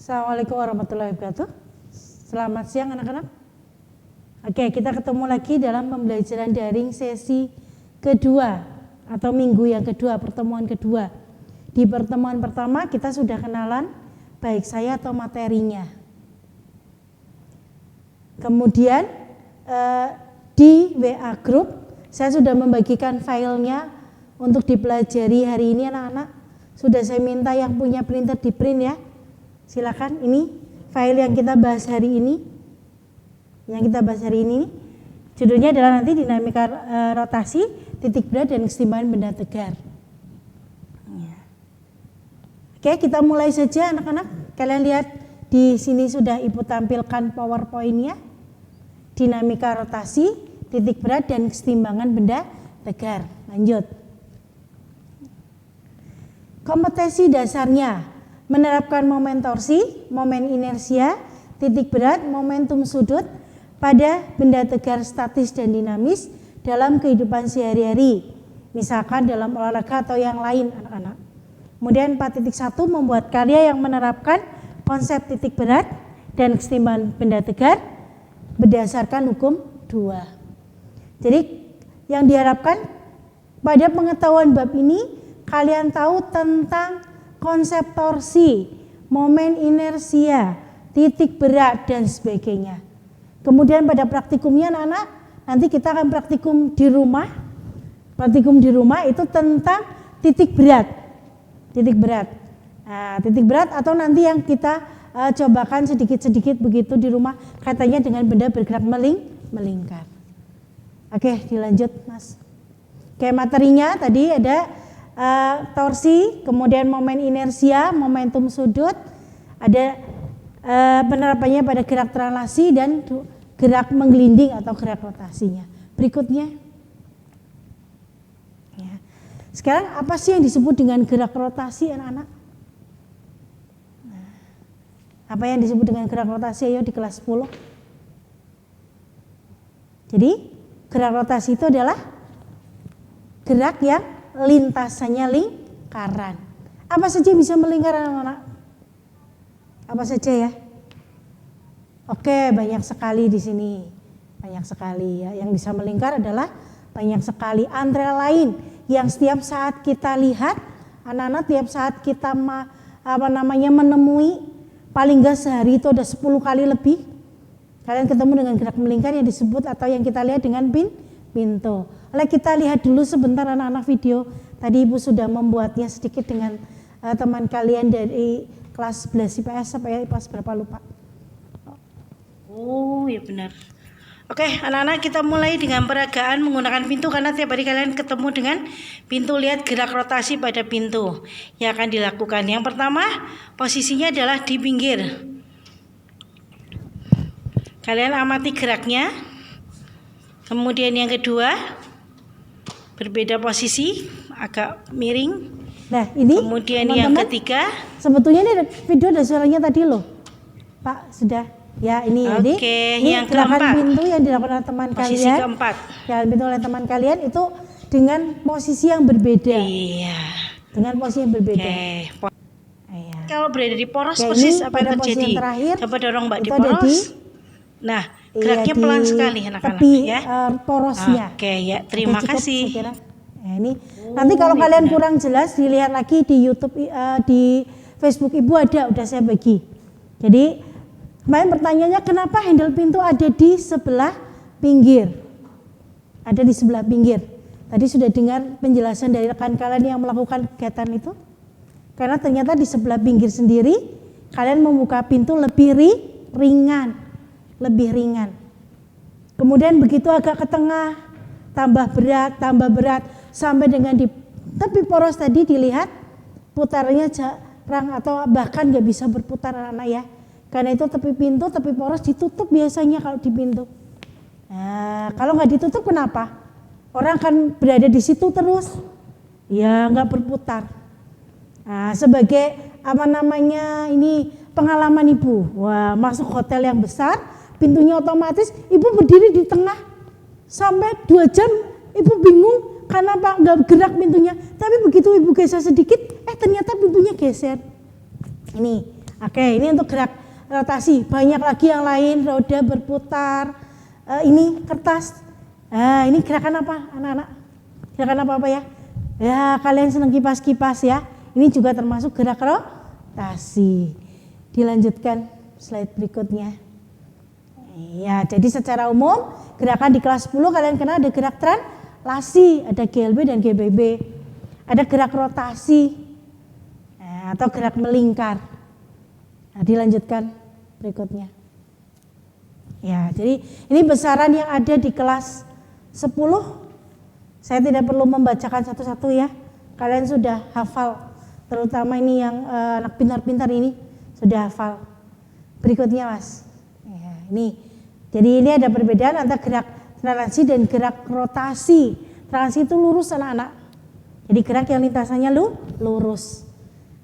Assalamualaikum warahmatullahi wabarakatuh. Selamat siang anak-anak. Oke, kita ketemu lagi dalam pembelajaran daring sesi kedua atau minggu yang kedua, pertemuan kedua. Di pertemuan pertama kita sudah kenalan baik saya atau materinya. Kemudian di WA Group saya sudah membagikan filenya untuk dipelajari hari ini anak-anak. Sudah saya minta yang punya printer di print ya. Silakan, ini file yang kita bahas hari ini. Yang kita bahas hari ini judulnya adalah nanti dinamika rotasi, titik berat dan keseimbangan benda tegar. Oke, kita mulai saja anak-anak. Kalian lihat di sini sudah Ibu tampilkan PowerPoint-nya. Dinamika rotasi, titik berat dan keseimbangan benda tegar. Lanjut. Kompetensi dasarnya menerapkan momen torsi, momen inersia, titik berat, momentum sudut pada benda tegar statis dan dinamis dalam kehidupan sehari-hari, misalkan dalam olahraga atau yang lain anak-anak. Kemudian 4.1 membuat karya yang menerapkan konsep titik berat dan keseimbangan benda tegar berdasarkan hukum 2. Jadi yang diharapkan pada pengetahuan bab ini kalian tahu tentang konsep torsi, momen inersia, titik berat dan sebagainya. Kemudian pada praktikumnya anak-anak, nanti kita akan praktikum di rumah. Praktikum di rumah itu tentang titik berat. Titik berat. Nah, titik berat atau nanti yang kita cobakan sedikit-sedikit begitu di rumah katanya dengan benda bergerak melingkar. Oke, dilanjut Mas. Oke, materinya tadi ada torsi, kemudian momen inersia, momentum sudut, ada penerapannya pada gerak translasi dan gerak menggelinding atau gerak rotasinya. Berikutnya, ya. Sekarang apa sih yang disebut dengan gerak rotasi anak-anak? Nah, apa yang disebut dengan gerak rotasi? Ayo di kelas 10. Jadi gerak rotasi itu adalah gerak yang lintasannya lingkaran. Apa saja bisa melingkar anak-anak? Apa saja ya? Oke, banyak sekali di sini. Banyak sekali ya. Yang bisa melingkar adalah banyak sekali. Antara lain yang setiap saat kita lihat, anak-anak tiap saat kita menemui paling enggak sehari itu ada 10 kali lebih. Kalian ketemu dengan gerak melingkar yang disebut atau yang kita lihat dengan pintu. Oleh kita lihat dulu sebentar anak-anak video. Tadi Ibu sudah membuatnya sedikit dengan teman kalian dari kelas 11 IPS sampai kelas berapa lupa. Oh ya benar. Oke anak-anak, kita mulai dengan peragaan menggunakan pintu karena tiap hari kalian ketemu dengan pintu. Lihat gerak rotasi pada pintu yang akan dilakukan. Yang pertama posisinya adalah di pinggir. Kalian amati geraknya. Kemudian yang kedua berbeda posisi, agak miring. Nah ini kemudian teman-teman, yang ketiga sebetulnya ini video ada suaranya tadi loh Pak, sudah ya ini. Oke, ini yang gerakan keempat pintu yang dilakukan oleh teman posisi kalian. keempat Gerakan pintu oleh teman kalian itu dengan posisi yang berbeda. Iya. Dengan posisi yang berbeda. Oke. Iya. Kalau berada di poros Oke, persis ini apa yang pada posisi terjadi? yang terakhir, Coba dorong Mbak di itu ada poros. Nah, geraknya di pelan sekali anak-anak tepi, ya. Porosnya. Oke ya, terima Oke, cukup, kasih. saya kira. Nah, ini nanti kalau kalian benar. kurang jelas dilihat lagi di YouTube, di Facebook Ibu ada, udah saya bagi. Jadi kemarin pertanyaannya kenapa handle pintu ada di sebelah pinggir? Ada di sebelah pinggir. Tadi sudah dengar penjelasan dari rekan kalian yang melakukan kegiatan itu. Karena ternyata di sebelah pinggir sendiri kalian membuka pintu lebih ringan, lebih ringan. Kemudian begitu agak ke tengah, tambah berat sampai dengan di tepi poros tadi dilihat putarnya jarang atau bahkan nggak bisa berputar anak-anak ya. Karena itu tepi pintu, tepi poros ditutup biasanya kalau di pintu. Nah, kalau nggak ditutup kenapa? Orang akan berada di situ terus, ya nggak berputar. Nah, sebagai ini pengalaman Ibu, wah masuk hotel yang besar, pintunya otomatis, Ibu berdiri di tengah sampai 2 jam, Ibu bingung karena Pak nggak gerak pintunya. Tapi begitu Ibu geser sedikit, ternyata pintunya geser. Ini Oke, ini untuk gerak rotasi. Banyak lagi yang lain, roda berputar. Ini kertas. Ini gerakan apa anak-anak? Gerakan apa ya? Ya, kalian senang kipas-kipas ya. Ini juga termasuk gerak rotasi. Dilanjutkan slide berikutnya. Ya, jadi secara umum gerakan di kelas 10 kalian kenal ada gerak translasi, ada GLB dan GBB. Ada gerak rotasi atau gerak melingkar. Nah, dilanjutkan berikutnya. Ya, jadi ini besaran yang ada di kelas 10. Saya tidak perlu membacakan satu-satu ya. Kalian sudah hafal, terutama ini yang anak pintar-pintar ini sudah hafal. Berikutnya Mas. Ya, ini. Jadi ini ada perbedaan antara gerak translasi dan gerak rotasi. Translasi itu lurus anak-anak. Jadi gerak yang lintasannya lurus.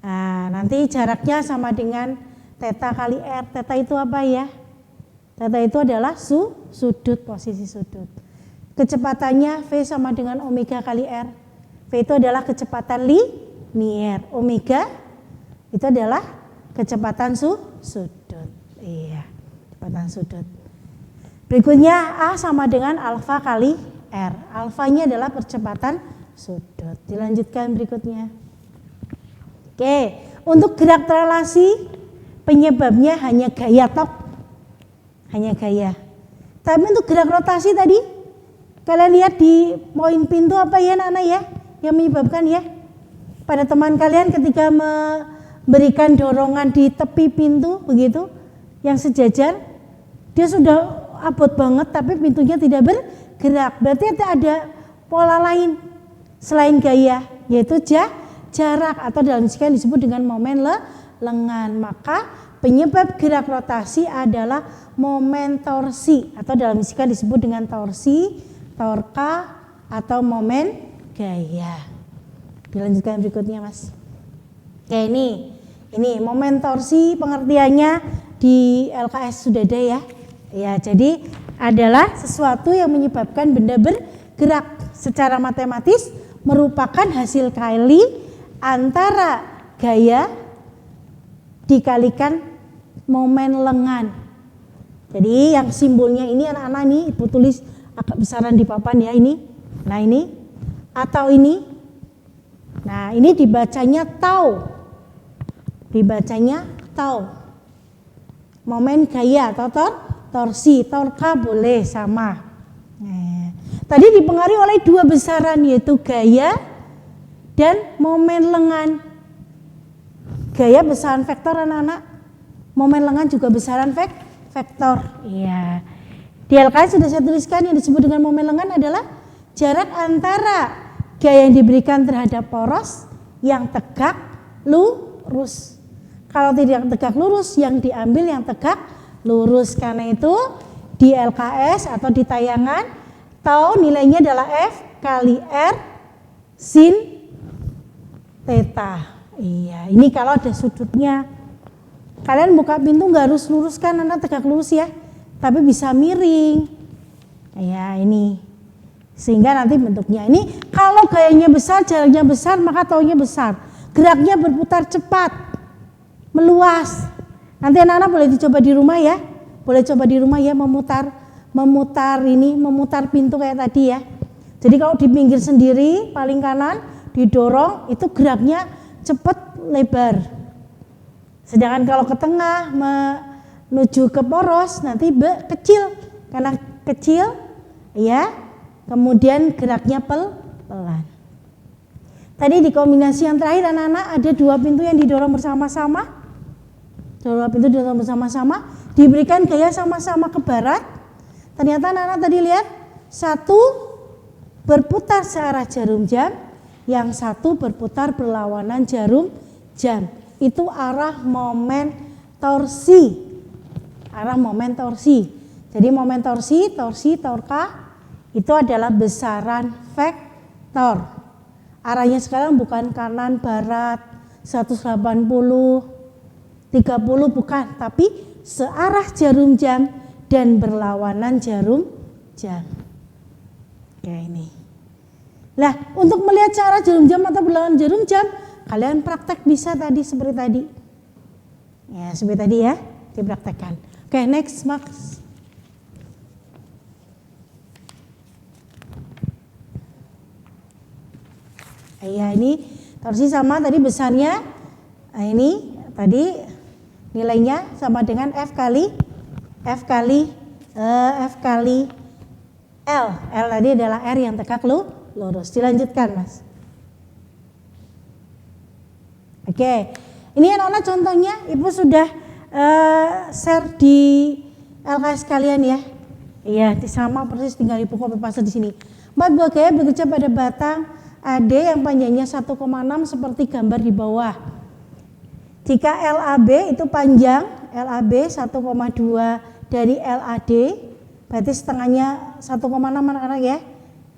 Nah, nanti jaraknya sama dengan theta kali R. Theta itu apa ya? Theta itu adalah sudut, posisi sudut. Kecepatannya V sama dengan omega kali R. V itu adalah kecepatan linier. Omega itu adalah kecepatan sudut. Iya, kecepatan sudut. Berikutnya A sama dengan alfa kali R. Alfanya adalah percepatan sudut. Dilanjutkan berikutnya. Oke, untuk gerak translasi penyebabnya hanya gaya tok. Hanya gaya. Tapi untuk gerak rotasi tadi, kalian lihat di poin pintu apa ya anak-anak ya? Yang menyebabkan ya? Pada teman kalian ketika memberikan dorongan di tepi pintu begitu, yang sejajar, dia sudah abot banget tapi pintunya tidak bergerak. Berarti ada pola lain selain gaya, yaitu jarak atau dalam fisika disebut dengan momen lengan. Maka penyebab gerak rotasi adalah momen torsi atau dalam fisika disebut dengan torsi, torka atau momen gaya. Dilanjutkan berikutnya Mas. Oke, ini momen torsi pengertiannya di LKS sudah ada ya. Ya, jadi adalah sesuatu yang menyebabkan benda bergerak secara matematis merupakan hasil kali antara gaya dikalikan momen lengan. Jadi yang simbolnya ini anak-anak nih Ibu tulis agak besaran di papan ya ini. Nah ini atau ini. Nah ini dibacanya tau. Dibacanya tau. Momen gaya atau torsi, torka boleh sama. Nah, tadi dipengaruhi oleh dua besaran yaitu gaya dan momen lengan. Gaya besaran vektor anak-anak, momen lengan juga besaran vektor. Iya. Di LKS sudah saya tuliskan yang disebut dengan momen lengan adalah jarak antara gaya yang diberikan terhadap poros yang tegak lurus. Kalau tidak tegak lurus, yang diambil yang tegak lurus. Karena itu di LKS atau di tayangan tahu nilainya adalah F kali R sin theta. Iya, ini kalau ada sudutnya. Kalian buka pintu nggak harus lurus kan, anak tegak lurus ya, tapi bisa miring. Ya ini, sehingga nanti bentuknya ini. Kalau gayanya besar, jaraknya besar, maka taunya besar. Geraknya berputar cepat, meluas. Nanti anak-anak boleh dicoba di rumah ya, boleh coba di rumah ya memutar pintu kayak tadi ya. Jadi kalau di pinggir sendiri, paling kanan didorong itu geraknya cepat lebar. Sedangkan kalau ke tengah menuju ke poros nanti kecil, karena kecil ya, kemudian geraknya pelan. Tadi di kombinasi yang terakhir anak-anak ada dua pintu yang didorong bersama-sama. Dua pintu didorong bersama-sama, diberikan gaya sama-sama ke barat. Ternyata anak-anak tadi lihat satu berputar searah jarum jam, yang satu berputar berlawanan jarum jam. Itu arah momen torsi. Arah momen torsi. Jadi momen torsi, torka itu adalah besaran vektor. Arahnya sekarang bukan kanan barat 180, 30 bukan, tapi searah jarum jam dan berlawanan jarum jam. Kayak ini. Nah, untuk melihat cara jarum jam atau berlawanan jarum jam, kalian praktek bisa tadi seperti tadi. Ya, seperti tadi ya, dipraktekkan. Oke, next, Max. Ya, ini torsi sama tadi besarnya. Nah, ini tadi nilainya sama dengan F kali L. L tadi adalah R yang tegak lurus. Dilanjutkan, Mas. Oke, ini anak-anak contohnya Ibu sudah share di LKS kalian ya. Iya, sama persis, tinggal Ibu copy paste di sini. 4 buah gaya bekerja pada batang AD yang panjangnya 1,6 seperti gambar di bawah. Jika LAB itu panjang, LAB 1,2 dari LAD, berarti setengahnya 1,6 anak-anak ya,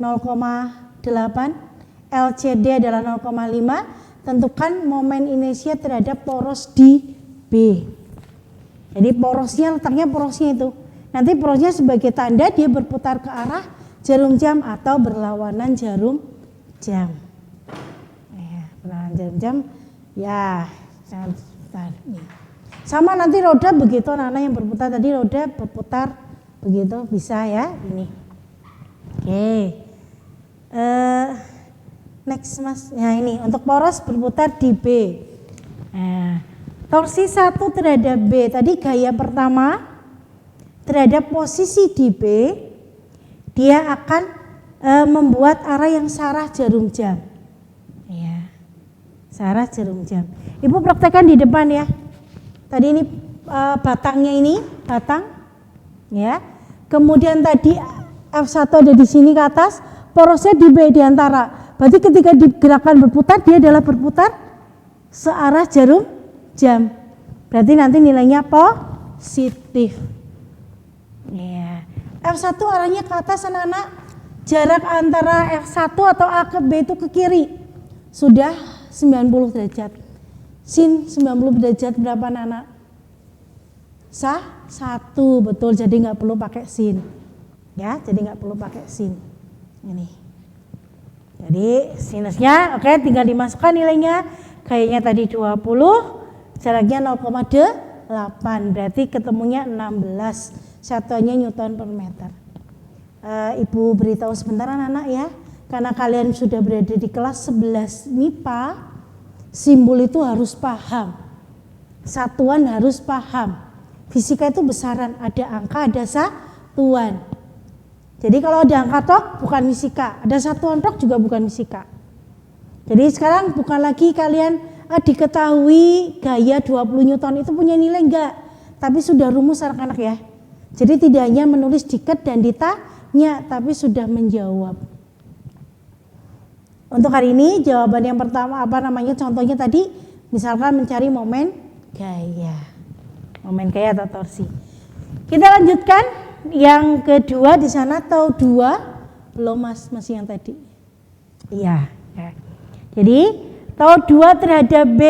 0,8. LCD adalah 0,5. Tentukan momen inersia terhadap poros di B. Jadi porosnya, letaknya porosnya itu. Nanti porosnya sebagai tanda dia berputar ke arah jarum jam atau berlawanan jarum jam. Ya, berlawanan jarum jam. Ya, sama nanti roda begitu, anak-anak yang berputar tadi roda berputar begitu bisa ya ini. Oke. Next, Mas. Nah, ini untuk poros berputar di B. Nah, torsi 1 terhadap B. Tadi gaya pertama terhadap posisi di B, dia akan membuat arah yang searah jarum jam. Ya. Searah jarum jam. Ibu praktekkan di depan ya. Tadi ini batangnya ini, batang. Ya. Kemudian tadi F1 ada di sini ke atas, porosnya di B di antara. Berarti ketika digerakkan berputar, dia adalah berputar searah jarum jam. Berarti nanti nilainya positif. Ya. F1 arahnya ke atas anak-anak. Jarak antara F1 atau A ke B itu ke kiri. Sudah 90 derajat. Sin 90 derajat berapa anak-anak? 1, betul. Jadi nggak perlu pakai sin. Ya, jadi nggak perlu pakai sin. Ini. Jadi sinusnya oke, tinggal dimasukkan nilainya. Gayanya tadi 20, jaraknya 0,8, berarti ketemunya 16. Satuannya Newton per meter. Ibu beritahu sebentar anak-anak ya, karena kalian sudah berada di kelas 11 MIPA, simbol itu harus paham. Satuan harus paham. Fisika itu besaran, ada angka, ada satuan. Jadi kalau ada angka tok bukan fisika, ada satuan tok juga bukan fisika. Jadi sekarang bukan lagi kalian diketahui gaya 20 Newton itu punya nilai enggak, tapi sudah rumus anak-anak ya. Jadi tidak hanya menulis diket dan ditanya, tapi sudah menjawab. Untuk hari ini jawaban yang pertama contohnya tadi misalkan mencari momen gaya. Momen gaya atau torsi. Kita lanjutkan. Yang kedua di sana tau 2 belum Mas, masih yang tadi. Iya. Ya. Jadi tau 2 terhadap B.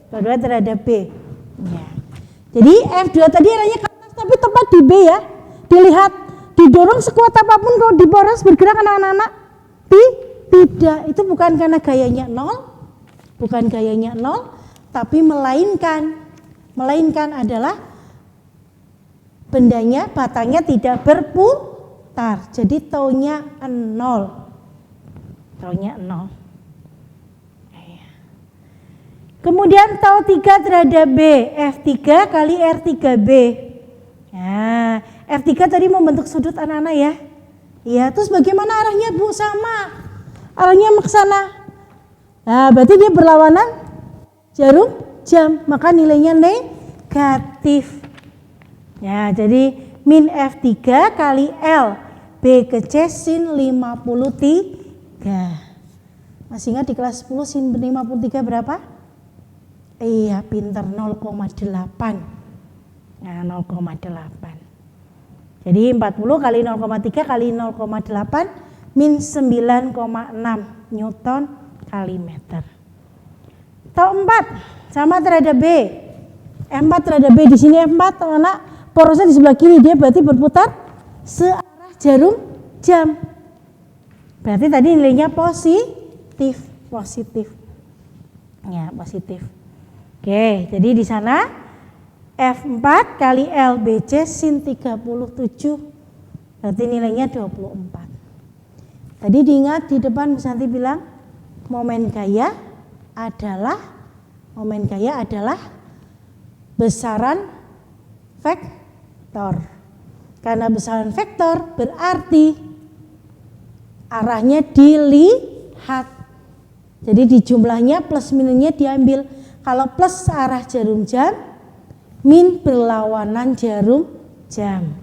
Tau 2 terhadap B. Ya. Jadi F2 tadi arahnya ke atas tapi tepat di B ya. Dilihat, didorong sekuat apapun kalau di poros bergerak anak-anak. Tidak, itu bukan karena gayanya 0. Bukan gayanya 0, tapi melainkan adalah bendanya, batangnya tidak berputar. Jadi taunya 0. Taunya 0. Kemudian tau 3 terhadap B. F3 kali R3B. Nah, F3 tadi membentuk sudut anak-anak ya. Iya, terus bagaimana arahnya Bu? Sama. Arahnya ke sana. Nah, berarti dia berlawanan jarum jam. Maka nilainya negatif. Ya, jadi min F3 kali L B ke C sin 53. Masih ingat di kelas 10 sin 53 berapa? Iya, pinter 0,8. Nah, 0,8. Jadi 40 kali 0,3 kali 0,8 min 9,6 Newton kali meter. Tau 4 sama terhadap B. M4 terhadap B di sini F4 anak. Porosnya di sebelah kiri, dia berarti berputar searah jarum jam. Berarti tadi nilainya positif. Ya, positif. Oke, jadi di sana F4 kali LBC sin 37, berarti nilainya 24. Tadi diingat di depan Bu Santi bilang momen gaya adalah besaran vektor. Karena besaran vektor berarti arahnya dilihat. Jadi di jumlahnya plus minusnya diambil. Kalau plus arah jarum jam, min berlawanan jarum jam.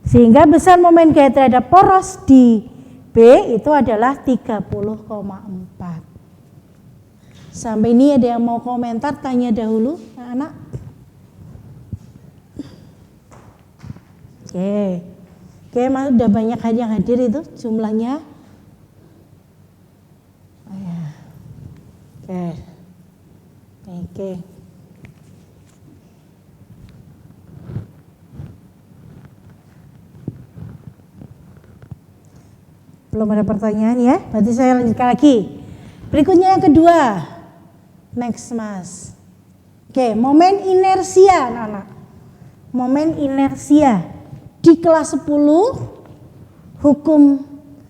Sehingga besar momen gaya terhadap poros di B itu adalah 30,4. Sampai ini ada yang mau komentar, tanya dahulu anak. Oke, udah banyak yang hadir itu jumlahnya. Oh ya. Oke. Belum ada pertanyaan ya, berarti saya lanjutkan lagi. Berikutnya yang kedua. Next Mas. Oke, momen inersia anak-anak. Momen inersia. Di kelas 10 hukum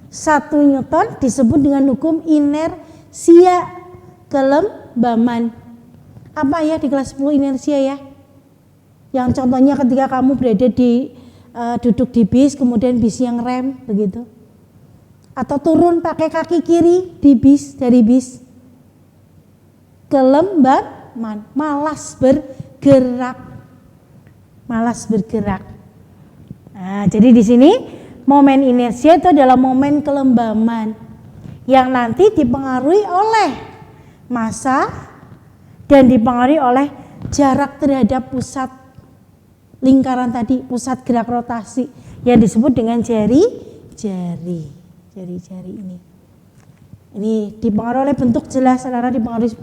1 Newton disebut dengan hukum inersia kelembaman. Apa ya di kelas 10 inersia ya? Yang contohnya ketika kamu berada di duduk di bis, kemudian bis yang rem begitu. Atau turun pakai kaki kiri di bis, dari bis. Kelembaman, malas bergerak. Nah, jadi di sini momen inersia itu adalah momen kelembaman yang nanti dipengaruhi oleh massa dan dipengaruhi oleh jarak terhadap pusat lingkaran tadi, pusat gerak rotasi yang disebut dengan jari-jari ini. Ini dipengaruhi oleh bentuk jelas, saudara, dipengaruhi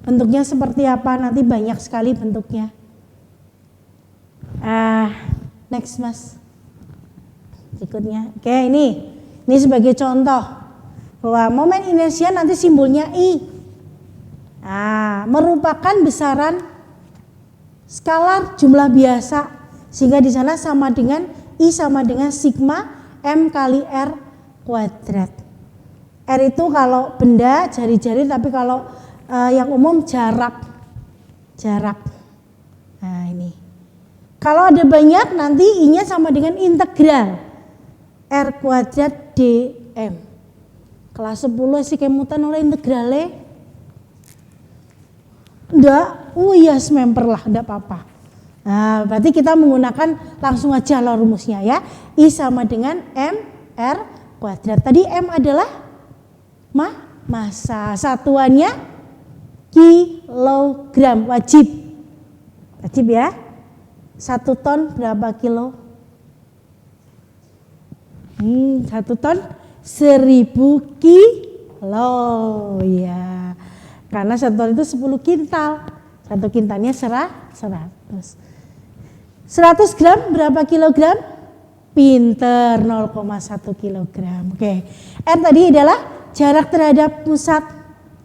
bentuknya seperti apa, nanti banyak sekali bentuknya. Next Mas. Berikutnya. Oke, ini sebagai contoh bahwa momen inersia nanti simbolnya I. Merupakan besaran skalar jumlah biasa, sehingga di sana sama dengan I sama dengan sigma M kali R kuadrat. R itu kalau benda jari-jari, tapi kalau yang umum jarak. Nah, ini. Kalau ada banyak nanti I-nya sama dengan integral R kuadrat dm. Kelas 10 sih kemutan oleh integralnya. Enggak, iya sememper lah, enggak apa-apa. Nah, berarti kita menggunakan langsung aja loh rumusnya ya. I sama dengan M R kuadrat. Tadi M adalah massa, satuannya kilogram, wajib ya. 1 ton berapa kilo? 1 ton 1000 kilo ya. Karena 1 ton itu 10 kintal. 1 kintalnya 100. 100 gram berapa kilogram? Pinter, 0,1 kilogram. Oke. R tadi adalah jarak terhadap pusat,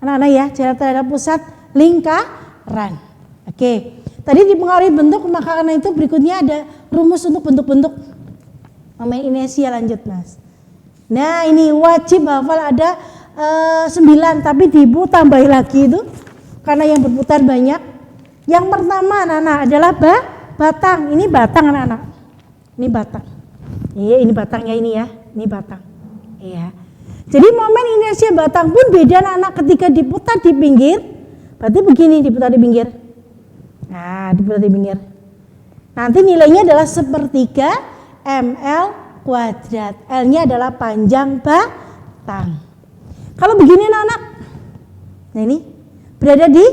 anak-anak ya, jarak terhadap pusat lingkaran. Oke. Tadi dipengaruhi bentuk, maka karena itu berikutnya ada rumus untuk bentuk-bentuk momen inersia. Lanjut Mas. Nah ini wajib hafal, ada 9, tapi diibu tambahin lagi itu karena yang berputar banyak. Yang pertama anak-anak adalah batang. Ini batang anak-anak. Ini batang. Iya, ini batangnya ini ya. Ini batang. Iya. Jadi momen inersia batang pun beda anak-anak ketika diputar di pinggir. Berarti begini diputar di pinggir. Nah, diputar di pinggir. Nanti nilainya adalah 1/3 ml kuadrat. L-nya adalah panjang batang. Kalau begini anak-anak. Nah ini berada di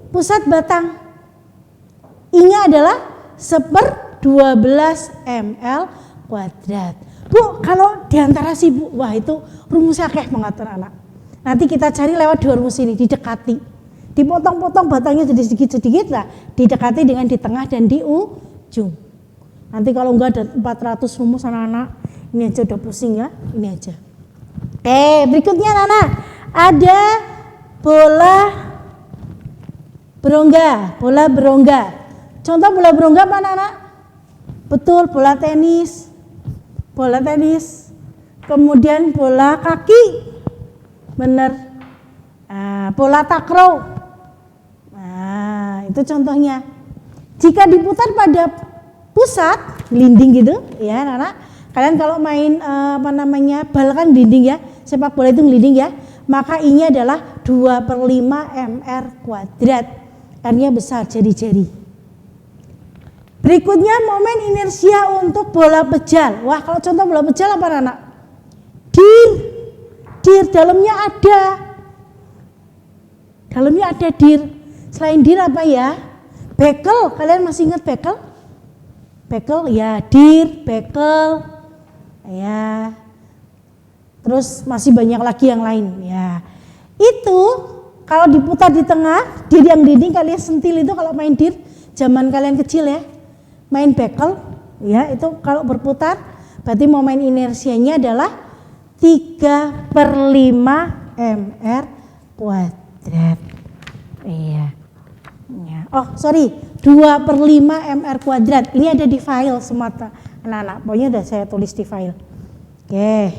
pusat batang. I-nya adalah 1/12 ml kuadrat. Bu, kalau diantara si Bu, wah itu rumusnya kayak banget anak-anak. Nanti kita cari lewat 2 rumus ini, didekati. Dipotong-potong batangnya jadi sedikit-sedikit lah, didekati dengan di tengah dan di ujung. Nanti kalau enggak ada 400 rumus anak-anak, ini aja udah pusing ya, ini aja. Berikutnya anak-anak, ada bola berongga. Contoh bola berongga apa anak-anak? Betul, bola tenis. Bola tenis. Kemudian bola kaki. Bener. Bola takraw. Nah, itu contohnya. Jika diputar pada pusat, gelinding gitu, ya anak-anak. Kalian kalau main bal kan gelinding ya. Sepak bola itu gelinding ya. Maka I-nya adalah 2/5 mr kuadrat. R-nya besar, jari-jari. Berikutnya momen inersia untuk bola pejal. Wah, kalau contoh bola pejal apa anak? Dir dalamnya ada. Dalamnya ada dir. Selain dir apa ya? Bekel. Kalian masih ingat bekel? Bekel ya, dir, bekel. Ya. Terus masih banyak lagi yang lain ya. Itu kalau diputar di tengah, dir yang dinding kalian sentil itu kalau main dir zaman kalian kecil ya. Main bekel ya, itu kalau berputar berarti momen inersianya adalah 3/5 mr kuadrat. Iya. Ya. Oh, sorry, 2/5 mr kuadrat. Ini ada di file semata anak-anak. Pokoknya udah saya tulis di file. Oke.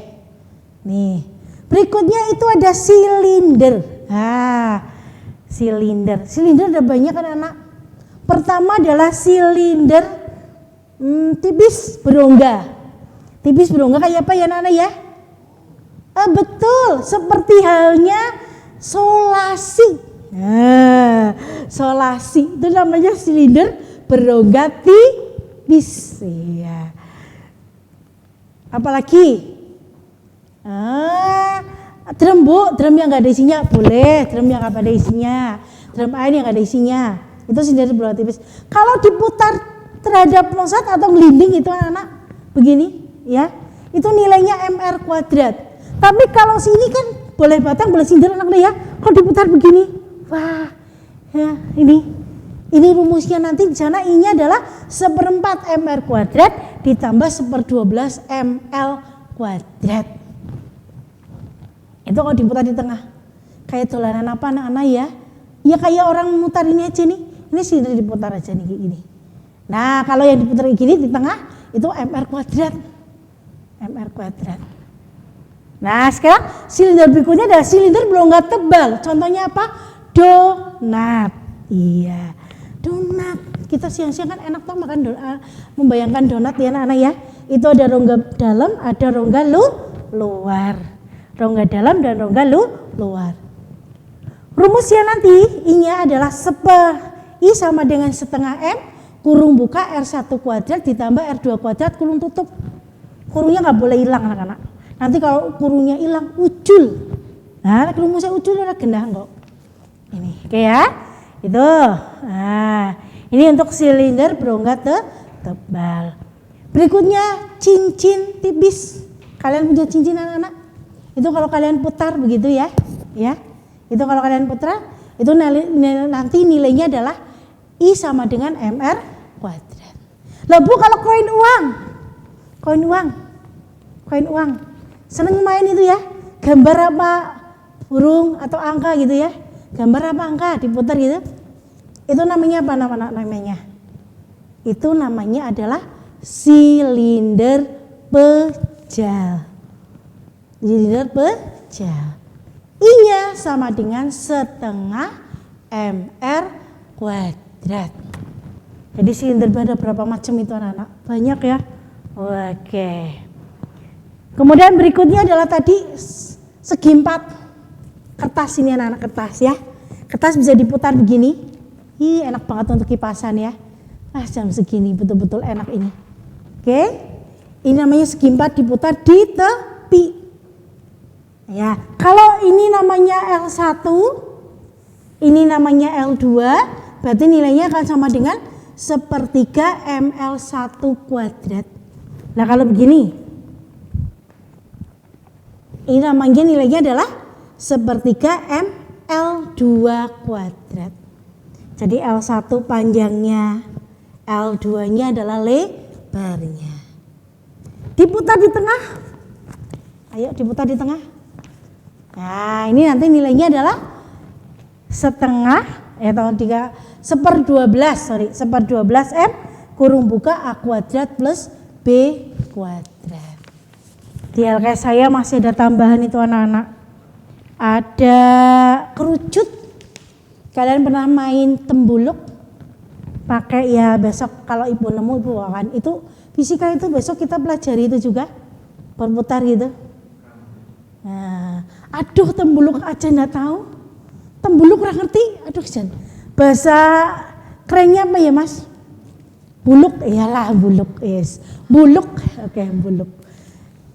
Nih. Berikutnya itu ada silinder. Silinder. Silinder ada banyak kan anak. Pertama adalah silinder tipis berongga. Tipis berongga kayak apa ya anak-anak ya? Betul, seperti halnya solasi. Solasi itu namanya silinder berongga tipis. Ya. Apalagi? Drum bu, drum yang nggak ada isinya boleh, drum yang nggak ada isinya, drum air yang nggak ada isinya, itu silinder berongga tipis. Kalau diputar terhadap pusat atau gelinding itu anak-anak begini, ya, itu nilainya mr kuadrat. Tapi kalau sini kan boleh batang, boleh sindir anak-anak ya. Kalau diputar begini, wah, ya ini rumusnya nanti di sana I-nya adalah 1/4 mr kuadrat ditambah 1/12 ml kuadrat. Itu kalau diputar di tengah. Kayak dolanan apa anak-anak ya? Ya kayak orang mutar ini aja nih. Ini sini diputar aja nih kayak gini. Nah, kalau yang diputar kayak gini di tengah itu mr kuadrat. Mr kuadrat. Nah, sekarang silinder berikutnya adalah silinder berongga tebal. Contohnya apa? Donat. Iya. Donat. Kita siang-siang kan enak tuh makan donat, membayangkan donat ya anak-anak ya. Itu ada rongga dalam, ada rongga luar. Rongga dalam dan rongga luar. Rumusnya nanti I-nya adalah I sama dengan setengah M kurung buka R1 kuadrat ditambah R2 kuadrat kurung tutup. Kurungnya nggak boleh hilang anak-anak. Nanti kalau kurungnya hilang ucul. Nah, rumusnya ucul udah gendang kok. Ini, oke ya. Itu. Nah, ini untuk silinder berongga tebal. Berikutnya cincin tipis. Kalian punya cincin anak-anak? Itu kalau kalian putar begitu ya. Ya. Itu kalau kalian putar, itu nanti nilainya adalah I sama dengan mr kuadrat. Lah Bu, kalau koin uang. Seneng main itu ya. Gambar apa burung atau angka gitu ya. Gambar apa angka diputar gitu. Itu namanya apa namanya? Itu namanya adalah silinder pejal. Silinder pejal. I-nya sama dengan setengah mr kuadrat. Jadi silinder ada berapa macam itu anak-anak? Banyak ya. Oke. Kemudian berikutnya adalah tadi segi 4 kertas ini anak-anak, kertas ya. Kertas bisa diputar begini. Enak banget untuk kipasan ya. Jam segini betul-betul enak ini. Oke. Ini namanya segi 4 diputar di tepi. Ya, kalau ini namanya L1, ini namanya L2, berarti nilainya akan sama dengan 1/3 ml1 kuadrat. Nah kalau begini, ini namanya nilainya adalah 1/3 ml2 kuadrat. Jadi L1 panjangnya, L2-nya adalah lebarnya. Diputar di tengah. Ayo diputar di tengah. Nah ini nanti nilainya adalah setengah atau 1/12 M kurung buka A kuadrat plus B kuadrat. Di LKS saya masih ada tambahan itu anak-anak. Ada kerucut. Kalian pernah main tembuluk? Pakai ya besok kalau ibu nemu ibu akan itu fisika itu besok kita pelajari itu juga berputar gitu. Nah, aduh tembuluk aja nggak tahu. Tembuluk kurang ngerti. Aduh Jan. Bahasa kerennya apa ya Mas? Buluk, iyalah buluk, yes. Buluk, oke, buluk.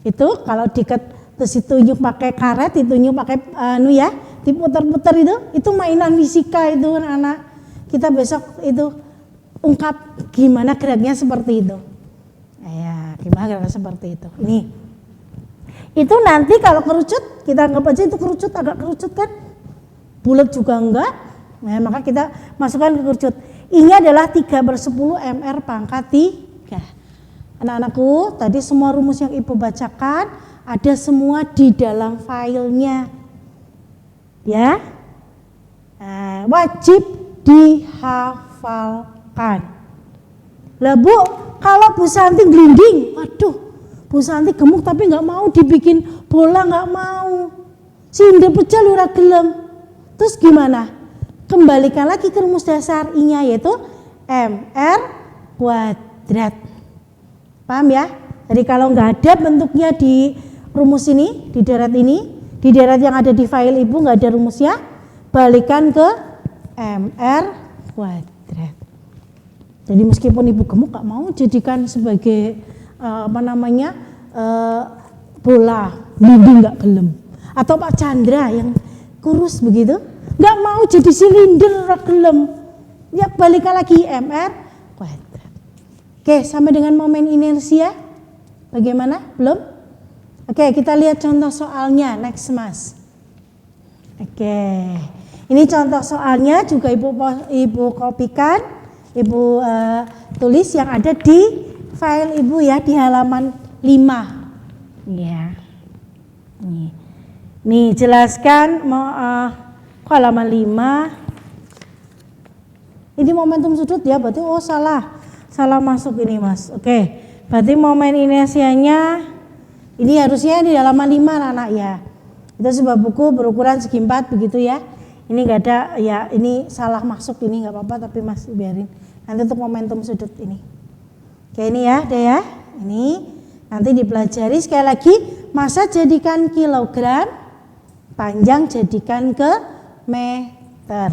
Itu kalau diket terus ditunjuk pakai karet, ditunjuk pakai diputar-putar itu mainan fisika itu anak-anak. Kita besok itu ungkap gimana geraknya seperti itu. Ya, gimana geraknya seperti itu. Ini. Itu nanti kalau kerucut, kita anggap aja itu kerucut, agak kerucut kan. Bulat juga enggak. Nah, maka kita masukkan ke kerucut. I-nya adalah 3/10 MR pangkat 3. Anak-anakku, tadi semua rumus yang ibu bacakan ada semua di dalam filenya. Ya. Nah, wajib dihafalkan. Lah Bu, kalau Bu Santi gelinding, waduh, Bu Santi gemuk tapi nggak mau dibikin bola, nggak mau. Sinde pecah ora gelem. Terus gimana? Kembalikan lagi ke rumus dasar I-nya yaitu MR kuadrat. Paham ya? Jadi kalau nggak ada bentuknya di rumus ini, di deret ini, di deret yang ada di file ibu nggak ada rumusnya, balikan ke MR kuadrat. Jadi meskipun ibu gemuk nggak mau jadikan sebagai bola, Bibi nggak gelem. Atau Pak Chandra yang kurus begitu, nggak mau jadi silinder gelem. Ya balikan lagi MR kuadrat. Oke, sampai dengan momen inersia. Bagaimana? Belum? Oke, kita lihat contoh soalnya. Next Mas. Oke. Ini contoh soalnya juga ibu kopikan, ibu tulis yang ada di file ibu ya di halaman 5. Ya. Nih jelaskan halaman 5. Ini momentum sudut ya, berarti salah masuk ini Mas. Oke. Berarti momen inersianya ini harusnya di halaman 5 anak ya. Itu sebuah buku berukuran segi 4 begitu ya. Ini enggak ada ya, ini salah masuk ini enggak apa-apa tapi Mas biarin. Nanti untuk momentum sudut ini. Oke ini ya, deh ya. Ini nanti dipelajari sekali lagi, massa jadikan kilogram, panjang jadikan ke meter.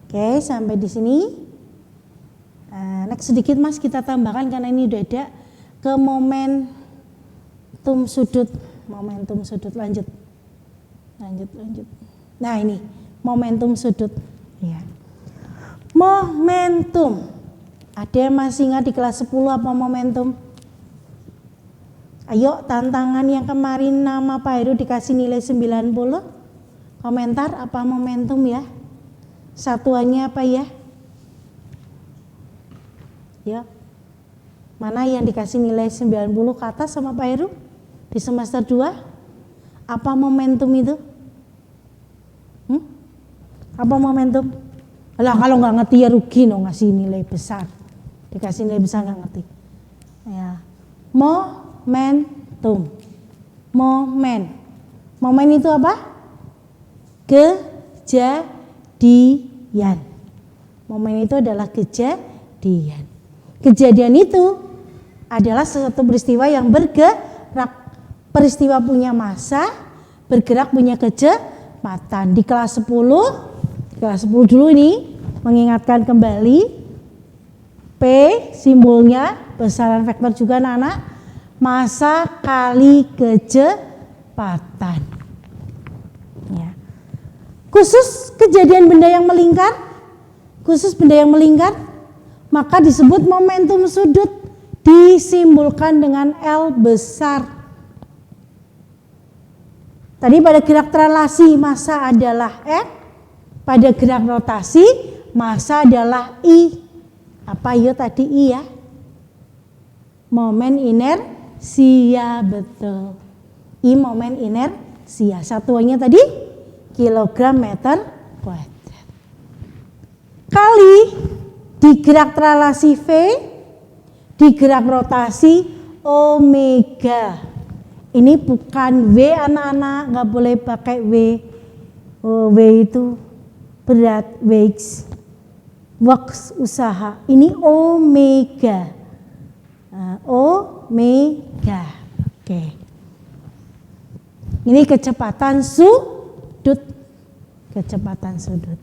Oke, sampai di sini. Next sedikit Mas kita tambahkan karena ini udah ada ke momentum sudut. Lanjut. Nah, ini momentum sudut. Ya. Momentum. Ada yang masih ingat di kelas 10 apa momentum? Ayo tantangan yang kemarin nama Pak Heru dikasih nilai 90. Komentar apa momentum ya? Satuannya apa ya? Ya. Mana yang dikasih nilai 90 ke atas sama Pak Heru? Di semester 2? Apa momentum itu? Apa momentum? Lah kalau nggak ngerti ya rugi no ngasih nilai besar. Dikasih nilai besar nggak ngerti. Ya. Momentum. Momen itu apa? Kejadian. Momen itu adalah kejadian. Kejadian itu adalah sesuatu peristiwa yang bergerak. Peristiwa punya massa, bergerak punya kecepatan. Di kelas 10 dulu ini mengingatkan kembali P simbolnya besaran vektor juga anak-anak, massa kali kecepatan. Ya. Khusus kejadian benda yang melingkar, maka disebut momentum sudut, disimbolkan dengan L besar. Tadi pada gerak translasi massa adalah N, pada gerak rotasi massa adalah I. Apa ya tadi I ya? Momen inersia, betul. I momen inersia. Satuannya tadi kilogram meter kuadrat. Kali digerak relasi V, digerak rotasi omega. Ini bukan W anak-anak, nggak boleh pakai W. W itu berat, works usaha. Ini omega. Omega. Oke. Ini kecepatan sudut. Kecepatan sudut.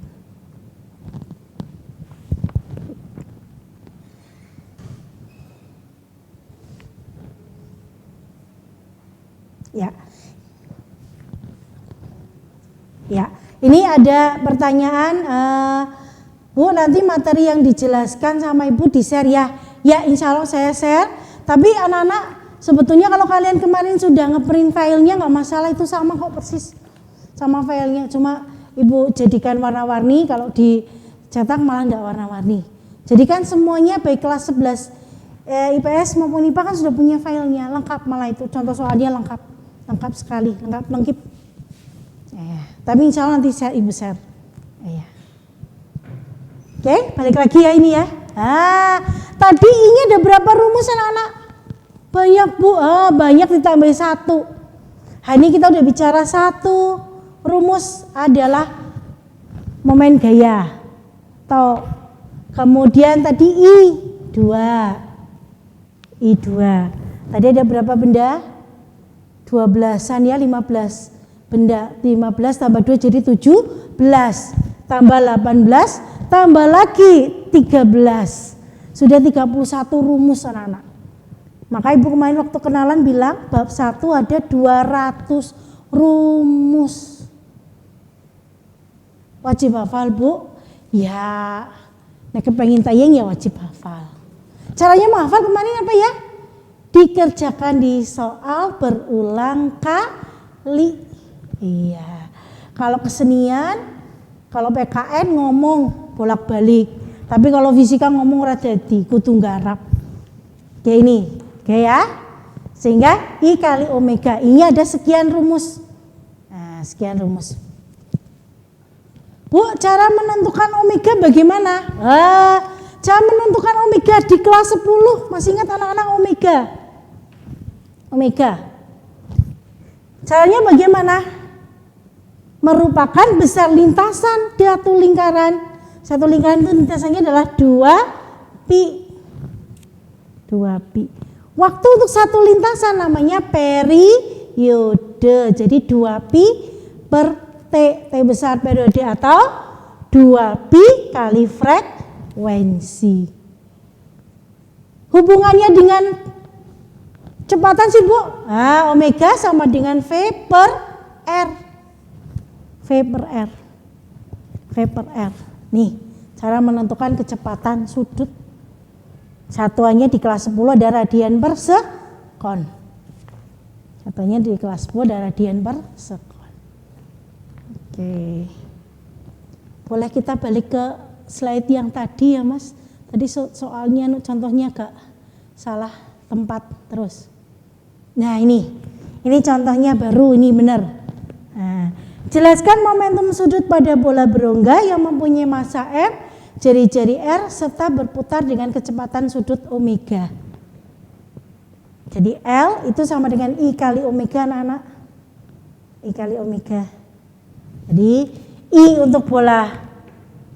Ya. Ya, ini ada pertanyaan, Bu, nanti materi yang dijelaskan sama Ibu di-share ya. Ya, insya Allah saya share. Tapi anak-anak, sebetulnya kalau kalian kemarin sudah ngeprint filenya nggak masalah, itu sama kok persis sama filenya. Cuma Ibu jadikan warna-warni, kalau dicetak malah nggak warna-warni. Jadikan semuanya baik kelas 11 IPS maupun IPA kan sudah punya filenya, lengkap malah itu. Contoh soalnya lengkap sekali, lengkap. Tapi insya Allah nanti Ibu share. Oke, balik lagi ya ini ya. Tadi ini ada berapa rumus anak-anak? Banyak Bu, banyak ditambah 1. Ini kita udah bicara 1 rumus adalah momen gaya. Kemudian tadi I2. Tadi ada berapa benda? 12-an ya, 15 benda. 15 tambah 2 jadi 17. Tambah 18, tambah lagi 13. Sudah 31 rumus anak-anak. Maka Ibu kemarin waktu kenalan bilang bab 1 ada 200 rumus. Wajib hafal Bu? Ya, nek kepengen tayang ya wajib hafal. Caranya menghafal kemarin apa ya? Dikerjakan di soal berulang kali. Iya. Kalau kesenian, kalau PKN ngomong bolak-balik. Tapi kalau fisika ngomong ora dadi, kudu nggarap. Kayak ini, kayak ya. Sehingga I kali omega. Ini ada sekian rumus. Nah, sekian rumus. Bu, cara menentukan omega bagaimana? Cara menentukan omega di kelas 10. Masih ingat anak-anak omega? Omega. Caranya bagaimana? Merupakan besar lintasan satu lingkaran. Satu lingkaran itu lintasannya adalah 2pi. 2pi. Waktu untuk satu lintasan namanya periode. Jadi 2pi per T besar periode atau 2pi kali frekuensi. Hubungannya dengan kecepatan sih Bu? Omega sama dengan V per R. V per R. Nih, cara menentukan kecepatan sudut. Satuannya di kelas 10 ada radian per sekon. Satuannya di kelas 10 ada radian per sekon. Oke. Boleh kita balik ke slide yang tadi ya Mas. Tadi soalnya contohnya agak salah tempat terus. Nah ini contohnya baru, ini benar. Nah, jelaskan momentum sudut pada bola berongga yang mempunyai massa M, jari-jari R, serta berputar dengan kecepatan sudut omega. Jadi L itu sama dengan I kali omega anak-anak. I kali omega. Jadi I untuk bola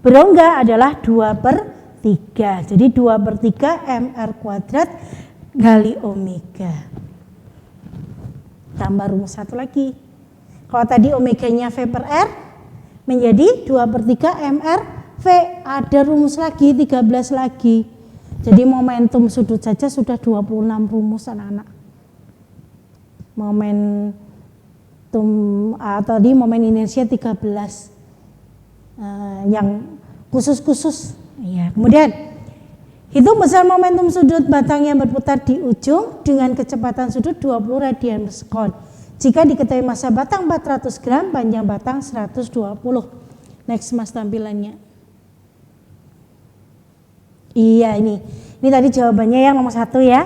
berongga adalah 2/3. Jadi 2/3 mr kuadrat kali omega. Tambah rumus satu lagi. Kalau tadi omeganya V per R menjadi 2/3 mr V. Ada rumus lagi, 13 lagi. Jadi momentum sudut saja sudah 26 rumus anak-anak. Tadi momen inersia 13 yang khusus-khusus ya. Kemudian hitung besar momentum sudut batang yang berputar di ujung dengan kecepatan sudut 20 radian per sekon. Jika diketahui massa batang 400 gram, panjang batang 120. Next Mas tampilannya. Iya ini tadi jawabannya yang nomor 1 ya.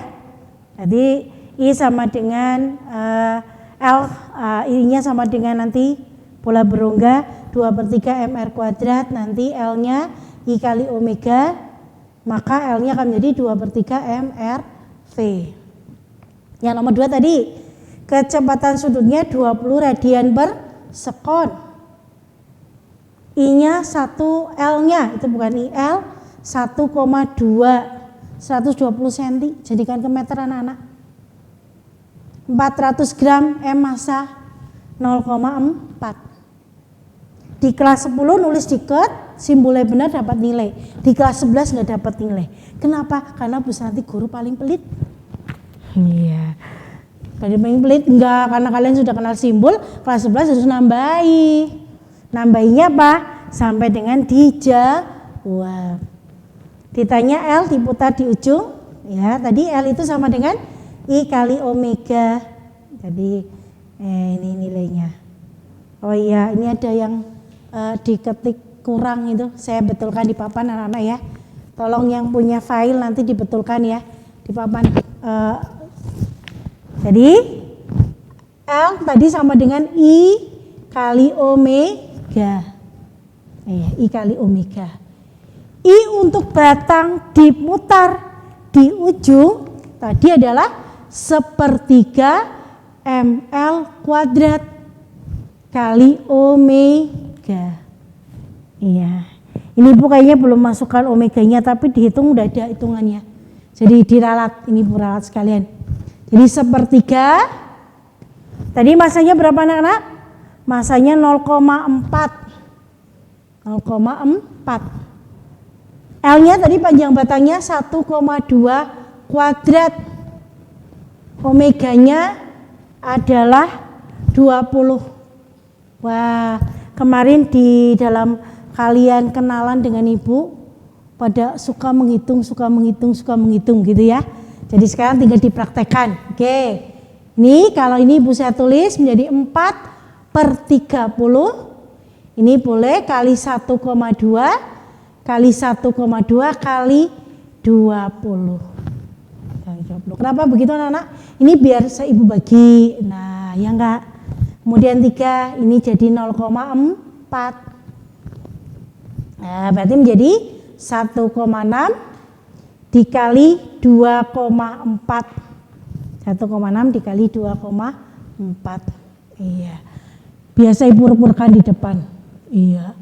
Jadi I sama dengan L, I-nya sama dengan nanti bola berongga 2/3 mr kuadrat, nanti L-nya I kali omega, maka L-nya akan menjadi 2/3 mr V. Yang nomor 2 tadi, kecepatan sudutnya 20 radian per sekon. I-nya 1, L-nya itu bukan IL, 1,2 120 cm, jadikan ke meter anak-anak. 400 gram M massa 0,4. Di kelas 10 nulis dikit, simbolnya benar dapat nilai. Di kelas 11 nggak dapat nilai. Kenapa? Karena Bu Santi guru paling pelit. Iya. Paling pelit enggak, karena kalian sudah kenal simbol, kelas 11 harus nambahi. Nambahinya apa? Sampai dengan dijawab. Ditanya L diputar di ujung, ya tadi L itu sama dengan I kali omega. Jadi ini nilainya. Oh iya, ini ada yang diketik kurang itu, saya betulkan di papan anak-anak ya. Tolong yang punya file nanti dibetulkan ya di papan. Jadi L tadi sama dengan I kali omega. I kali omega. I untuk batang diputar di ujung tadi adalah 1/3 ml kuadrat kali omega. Iya. Ini Bu kayaknya belum masukkan omeganya, tapi dihitung udah ada hitungannya. Jadi diralat, ini Bu ralat sekalian. Jadi 1/3. Tadi masanya berapa anak-anak? Masanya 0,4. 0,4. L-nya tadi panjang batangnya 1,2 kuadrat. Omeganya adalah 20. Wah, kemarin di dalam kalian kenalan dengan Ibu pada suka menghitung gitu ya. Jadi sekarang tinggal dipraktekkan. Oke. Ini kalau ini Ibu saya tulis menjadi 4/30. Ini boleh kali 1,2 kali 1,2 kali 20. Kenapa begitu anak-anak? Ini biar saya Ibu bagi. Nah, ya enggak. Kemudian 3, ini jadi 0,4. Nah, berarti menjadi 1,6 dikali 2,4. 1,6 dikali 2,4. Iya. Biasa Ibu rumuskan di depan. Iya.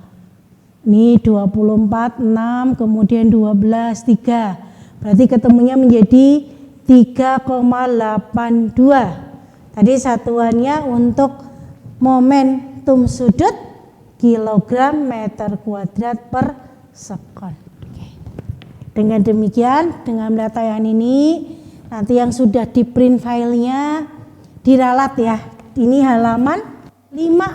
Ini 24, 6, kemudian 12, 3. Berarti ketemunya menjadi 3,82. Tadi satuannya untuk momentum sudut kilogram meter kuadrat per sekon. Oke. Dengan demikian, dengan data yang ini, nanti yang sudah di print filenya diralat ya. Ini halaman 5.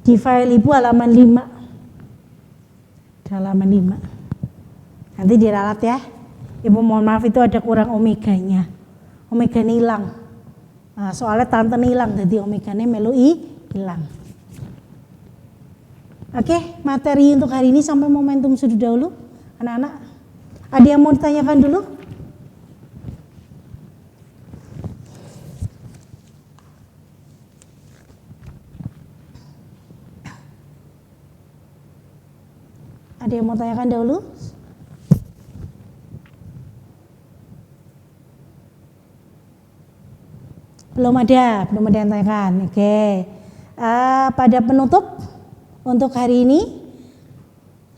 Di file Ibu halaman 5. Halaman 5. Nanti diralat ya. Ibu mohon maaf itu ada kurang omeganya. Omeganya hilang. Nah, soalnya tante hilang, jadi omeganya melui hilang. Oke, materi untuk hari ini sampai momentum sudut dahulu. Anak-anak, ada yang mau ditanyakan dulu? Ada yang mau tanyakan dahulu? Belum ada yang tanyakan. Oke. Pada penutup untuk hari ini,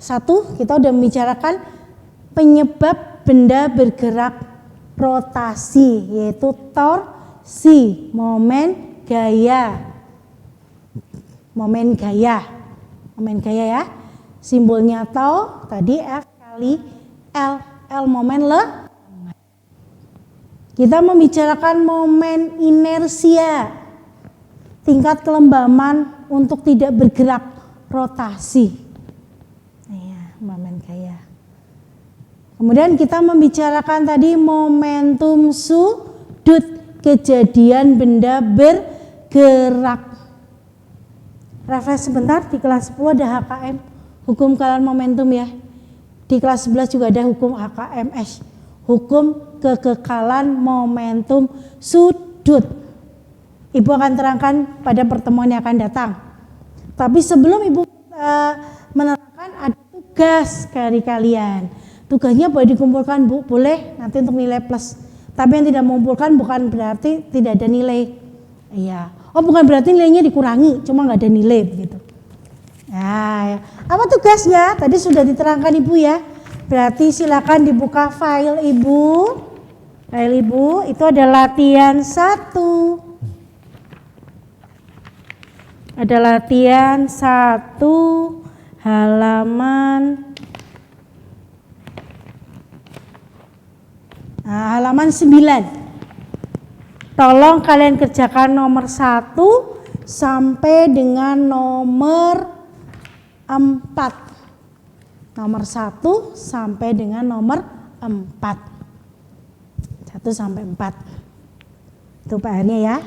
1, kita udah membicarakan penyebab benda bergerak rotasi, yaitu torsi, momen gaya. Momen gaya ya. Simbolnya tau, tadi F kali L. L momen le. Kita membicarakan momen inersia, tingkat kelembaman untuk tidak bergerak rotasi. Ya, momen gaya. Kemudian kita membicarakan tadi momentum sudut, kejadian benda bergerak. Refresh sebentar, di kelas 10 ada HKM, hukum kekalahan momentum ya. Di kelas 11 juga ada hukum HKMS, hukum kekekalan momentum sudut. Ibu akan terangkan pada pertemuan yang akan datang. Tapi sebelum Ibu menerangkan, ada tugas dari kalian. Tugasnya boleh dikumpulkan Bu, boleh nanti untuk nilai plus. Tapi yang tidak mengumpulkan bukan berarti tidak ada nilai. Iya. Oh, bukan berarti nilainya dikurangi, cuma nggak ada nilai begitu. Nah, apa tugasnya? Tadi sudah diterangkan Ibu ya. Berarti silakan dibuka file Ibu. File Ibu itu ada latihan 1. Ada latihan 1 halaman 9. Tolong kalian kerjakan nomor 1 sampai dengan nomor 4. Nomor 1 sampai dengan nomor 4. 1 sampai 4. Itu PR-nya ya.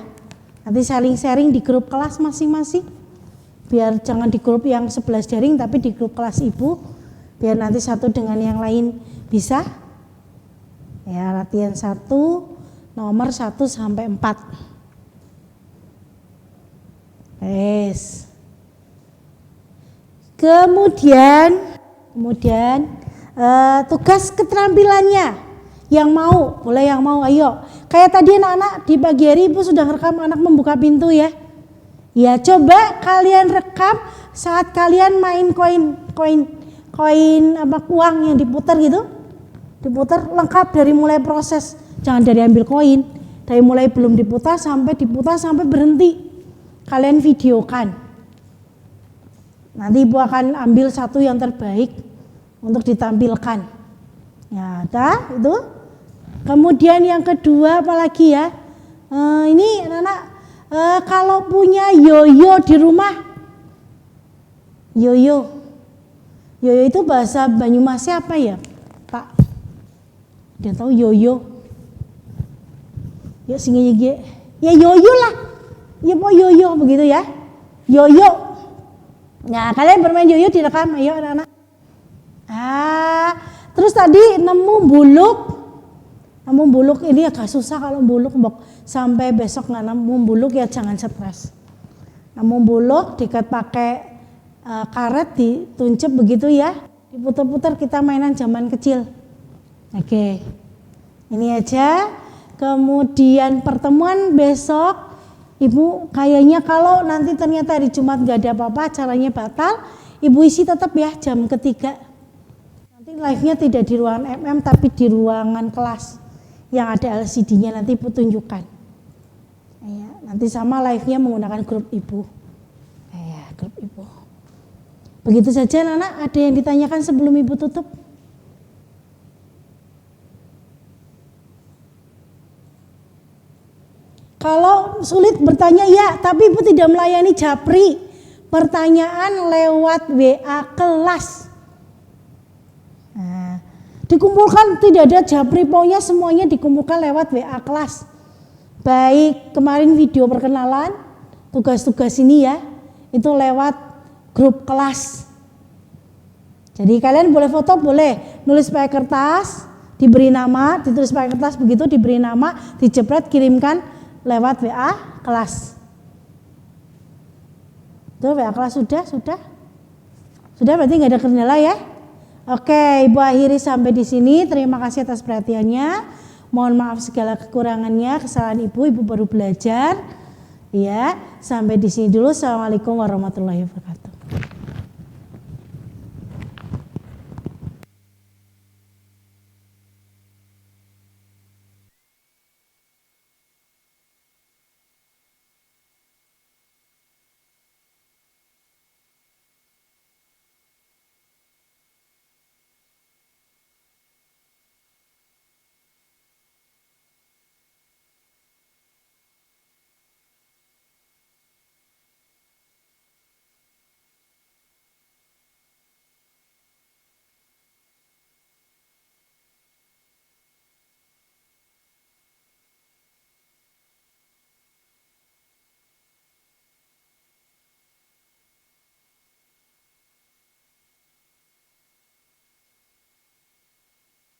Nanti sharing-sharing di grup kelas masing-masing. Biar jangan di grup yang 11 daring tapi di grup kelas Ibu. Biar nanti satu dengan yang lain bisa. Ya, latihan 1 nomor 1 sampai 4. Yes. Kemudian tugas keterampilannya. Yang mau, boleh yang mau, ayo. Kayak tadi anak-anak di pagi hari Ibu sudah rekam anak membuka pintu ya. Ya, coba kalian rekam saat kalian main koin uang yang diputar gitu. Diputar lengkap dari mulai proses. Jangan dari ambil koin, dari mulai belum diputar sampai berhenti. Kalian videokan. Nanti Ibu akan ambil satu yang terbaik untuk ditampilkan. Ya, itu. Kemudian yang kedua apalagi ya? Ini anak-anak kalau punya yoyo di rumah. Yoyo itu bahasa Banyumasnya apa ya, Pak? Dia tahu yoyo. Ya singnya ya yoyo lah. Ya mau yoyo begitu ya. Yoyo. Nah, kalian bermain yoyo direkam, ayo anak-anak. Terus tadi nemu buluk ini agak susah kalau buluk sampai besok nggak nemu buluk ya jangan stres. Nemu buluk diikat pakai karet dituncep begitu ya, diputar-putar kita mainan zaman kecil. Oke, ini aja. Kemudian pertemuan besok, Ibu kayaknya kalau nanti ternyata hari Jumat nggak ada apa-apa, acaranya batal, Ibu isi tetap ya jam 3. Nanti live-nya tidak di ruangan MM tapi di ruangan kelas yang ada LCD-nya, nanti Ibu tunjukkan. Ya, nanti sama live-nya menggunakan grup Ibu. Ya, grup Ibu. Begitu saja anak-anak, ada yang ditanyakan sebelum Ibu tutup? Kalau sulit bertanya ya, tapi Ibu tidak melayani japri. Pertanyaan lewat WA kelas. Nah, dikumpulkan tidak ada japri, pokoknya semuanya dikumpulkan lewat WA kelas. Baik kemarin video perkenalan, tugas-tugas ini ya, itu lewat grup kelas. Jadi kalian boleh foto, boleh nulis pakai kertas, diberi nama, ditulis pakai kertas begitu, diberi nama, dijepret, kirimkan lewat WA kelas. Tuh WA kelas sudah berarti nggak ada kendala ya. Oke, Ibu akhiri sampai di sini. Terima kasih atas perhatiannya. Mohon maaf segala kekurangannya, kesalahan Ibu baru belajar. Ya, sampai di sini dulu. Assalamualaikum warahmatullahi wabarakatuh.